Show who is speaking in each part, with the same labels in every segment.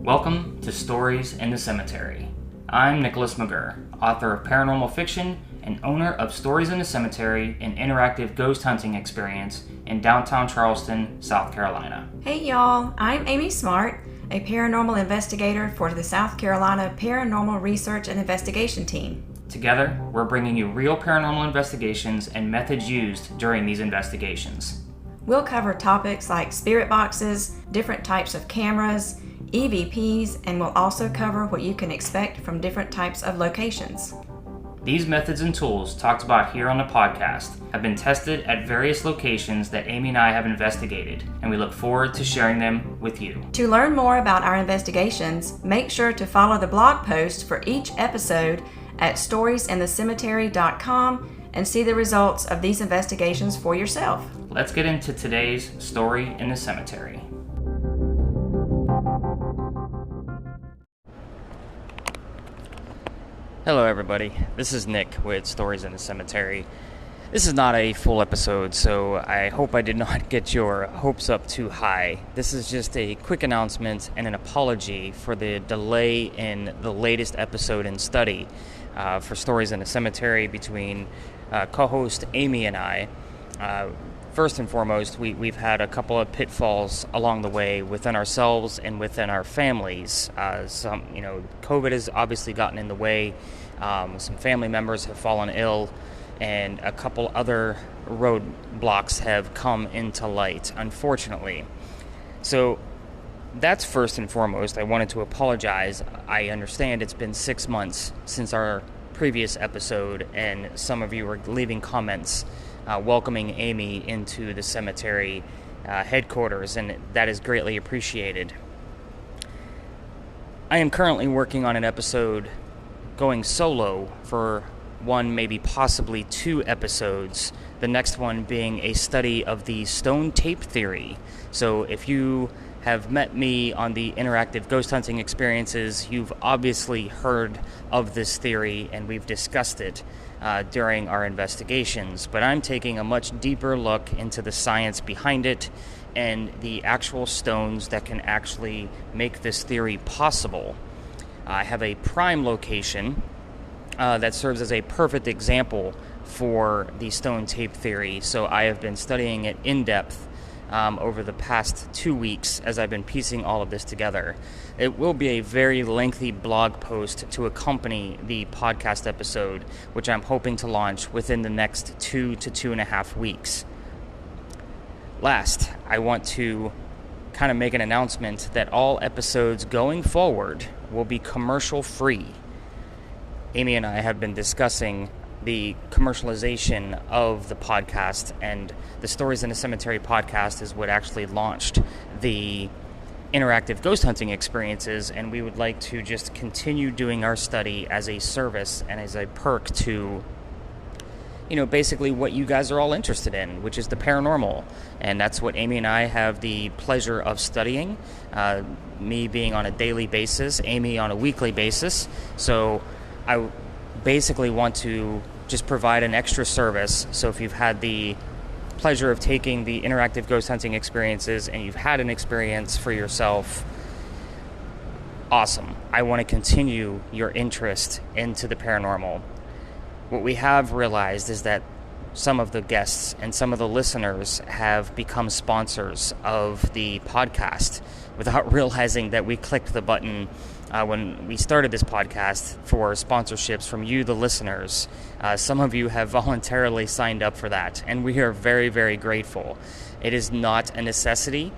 Speaker 1: Welcome to Stories in the Cemetery. I'm Nicholas McGurr, author of paranormal fiction and owner of Stories in the Cemetery, an interactive ghost hunting experience in downtown Charleston, South Carolina.
Speaker 2: Hey y'all, I'm Amy Smart, a paranormal investigator for the South Carolina Paranormal Research and Investigation Team.
Speaker 1: Together, we're bringing you real paranormal investigations and methods used during these investigations.
Speaker 2: We'll cover topics like spirit boxes, different types of cameras, EVPs, and we'll also cover what you can expect from different types of locations.
Speaker 1: These methods and tools talked about here on the podcast have been tested at various locations that Amy and I have investigated, and we look forward to sharing them with you.
Speaker 2: To learn more about our investigations, make sure to follow the blog post for each episode at storiesinthecemetery.com and see the results of these investigations for yourself.
Speaker 1: Let's get into today's Story in the Cemetery. Hello everybody, this is Nick with Stories in the Cemetery. This is not a full episode, so I hope I did not get your hopes up too high. This is just a quick announcement and an apology for the delay in the latest episode and study for Stories in the Cemetery between co-host Amy and I. First and foremost, we've had a couple of pitfalls along the way within ourselves and within our families. COVID has obviously gotten in the way. Some family members have fallen ill, and a couple other roadblocks have come into light, unfortunately. So that's first and foremost. I wanted to apologize. I understand it's been 6 months since our previous episode, and some of you were leaving comments welcoming Amy into the cemetery headquarters, and that is greatly appreciated. I am currently working on an episode going solo for one, maybe possibly 2 episodes, the next one being a study of the stone tape theory. So if you have met me on the interactive ghost hunting experiences, you've obviously heard of this theory and we've discussed it during our investigations, but I'm taking a much deeper look into the science behind it and the actual stones that can actually make this theory possible. I have a prime location that serves as a perfect example for the stone tape theory, so I have been studying it in depth over the past 2 weeks as I've been piecing all of this together. It will be a very lengthy blog post to accompany the podcast episode, which I'm hoping to launch within the next 2 to 2.5 weeks. Last, I want to kind of make an announcement that all episodes going forward will be commercial free. Amy and I have been discussing the commercialization of the podcast, and the Stories in the Cemetery podcast is what actually launched the interactive ghost hunting experiences, and we would like to just continue doing our study as a service and as a perk to, basically what you guys are all interested in, which is the paranormal. And that's what Amy and I have the pleasure of studying, me being on a daily basis, Amy on a weekly basis. So I basically want to just provide an extra service. So if you've had the pleasure of taking the interactive ghost hunting experiences and you've had an experience for yourself, awesome. I want to continue your interest into the paranormal. What we have realized is that some of the guests and some of the listeners have become sponsors of the podcast without realizing that we clicked the button when we started this podcast for sponsorships from you, the listeners. Some of you have voluntarily signed up for that, and we are very, very grateful. It is not a necessity.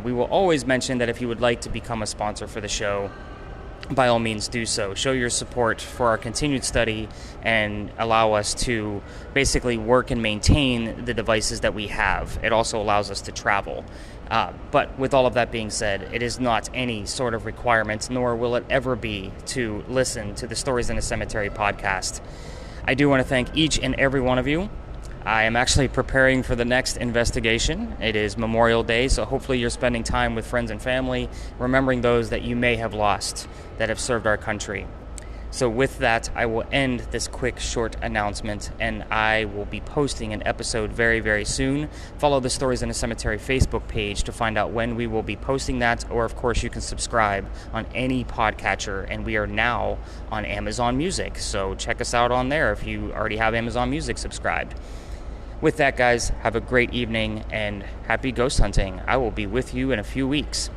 Speaker 1: We will always mention that if you would like to become a sponsor for the show, by all means do so. Show your support for our continued study and allow us to basically work and maintain the devices that we have. It also allows us to travel. But with all of that being said, it is not any sort of requirement, nor will it ever be, to listen to the Stories in the Cemetery podcast. I do want to thank each and every one of you. I am actually preparing for the next investigation. It is Memorial Day, so hopefully you're spending time with friends and family, remembering those that you may have lost that have served our country. So with that, I will end this quick, short announcement, and I will be posting an episode very, very soon. Follow the Stories in a Cemetery Facebook page to find out when we will be posting that, or of course you can subscribe on any podcatcher, and we are now on Amazon Music, so check us out on there if you already have Amazon Music subscribed. With that, guys, have a great evening and happy ghost hunting. I will be with you in a few weeks.